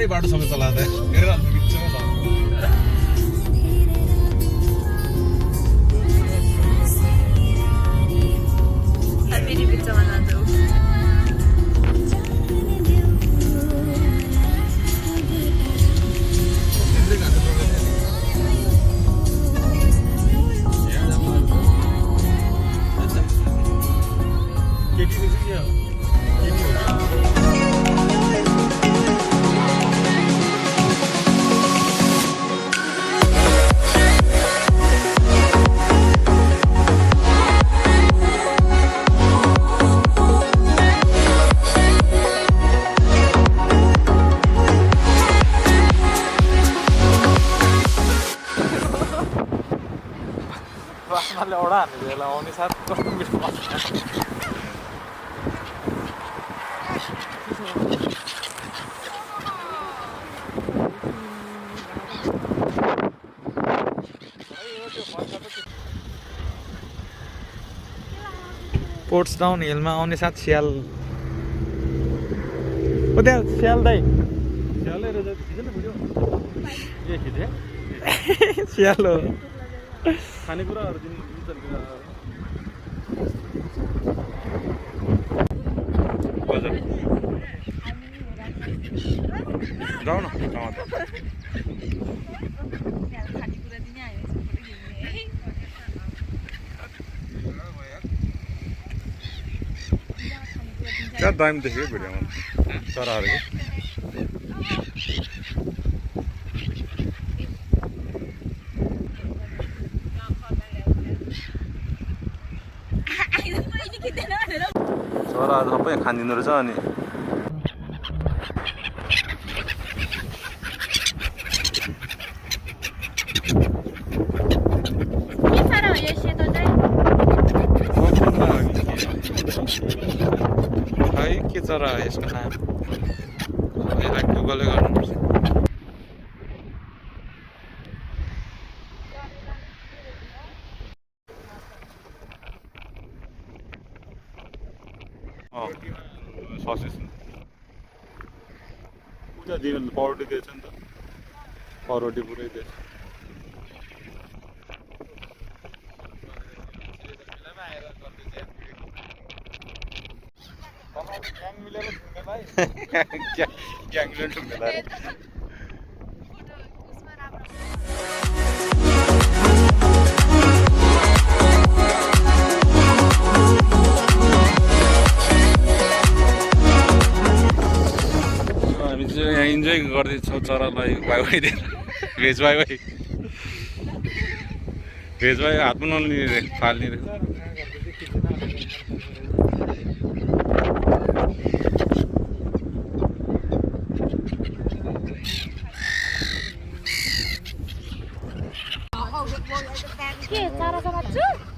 बाटोसम्म चलाउँदा हेरेर अन्त बिचमा छ फेरि बिचमा जान्छौ बाख्राले औडा हान्ने बेला आउने साथ कस्तो मिठो लाग्छ पोर्ट्सडाउन हिलमा आउने साथ स्याल ओ त्यहाँ स्याल दाइ स्यालै रहेछ के खिच्यो स्याल हो खानेकुराहरू दिनु जाऊ न क्या दामी देख्यो भिडियोमा चराहरू चराहरू सबै खानिदिँदो रहेछ अनि के चरा हो यसको नाम यसलाई गुगलै गर्नुपर्छ ससेस उता दिनु पाउरोटी दिएछ नि त पाउरोटी पुरै दिएछ ग्याङ मिलेर ढुङ्गा हामी चाहिँ यहाँ इन्जोय गर्दैछौँ चरालाई वाइ वाइ दिएर भेज वाइ वाइ हातमा नलिने फाल्ने के चारा समात्छु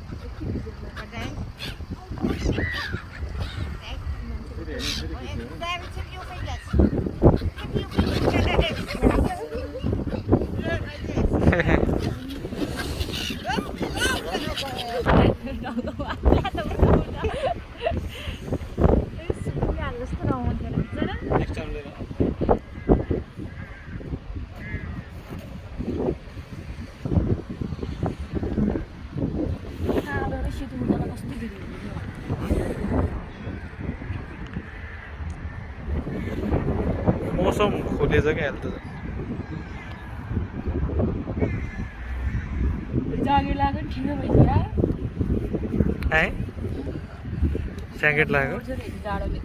मौसम खोलेछ क्या अहिले त जागिर लाग्यो ठिकै भइदियो है ज्याकेट लाग्यो जाडोले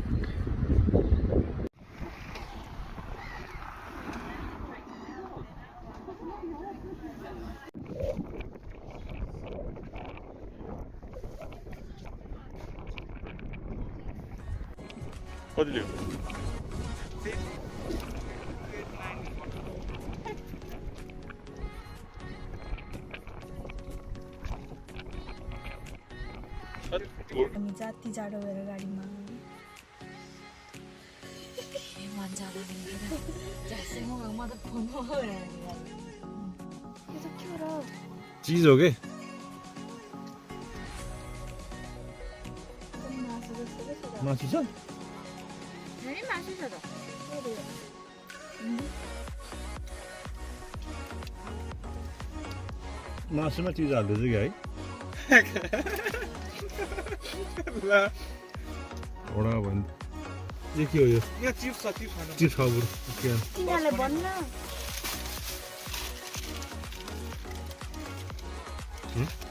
कति लियो हामी जाति जाडो भएर गाडीमा चीज हो के मासु छ मासु छ त मासुमा चिज हाल्दैछ कि है वडा भन् यो के हो यो चिप्स छ बुढो तिनीहरूले भन्न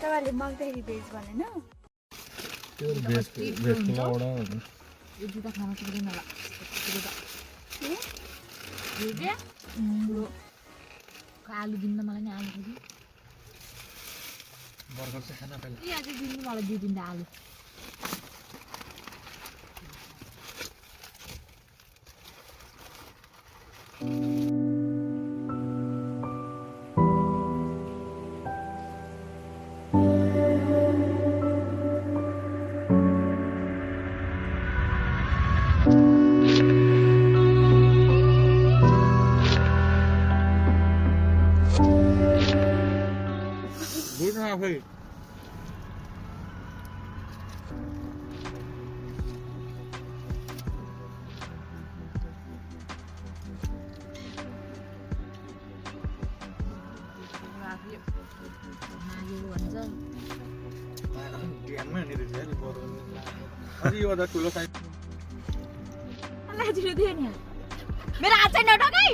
तपाईँहरूले माग्दाखेरि भेज भनेन यो दुटा खान सक्दैन होला आलु दिन्न मलाई नि आलु दिनु बर्गर चाहिँ खाना पहिला ए आज दिनु मलाई दुई तिनवटा आलु गुड आफै ध्यानमा नि रहेछ नि बर्गर अलि योभन्दा ठुलो साइज लाजिलो दियो नि मेरो हात चाहिँ नटकै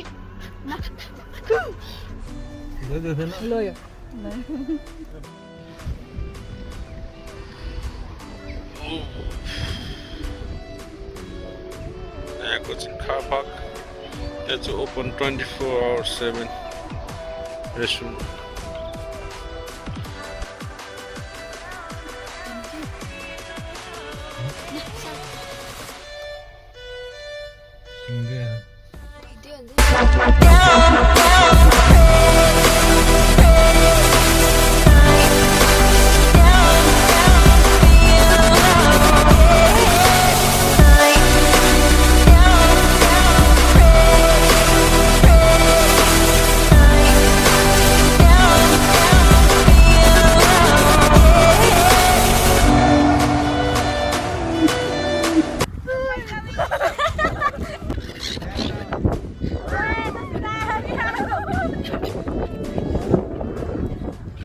लो यो यहाँको चाहिँ car park. It's open 24/7 restaurant.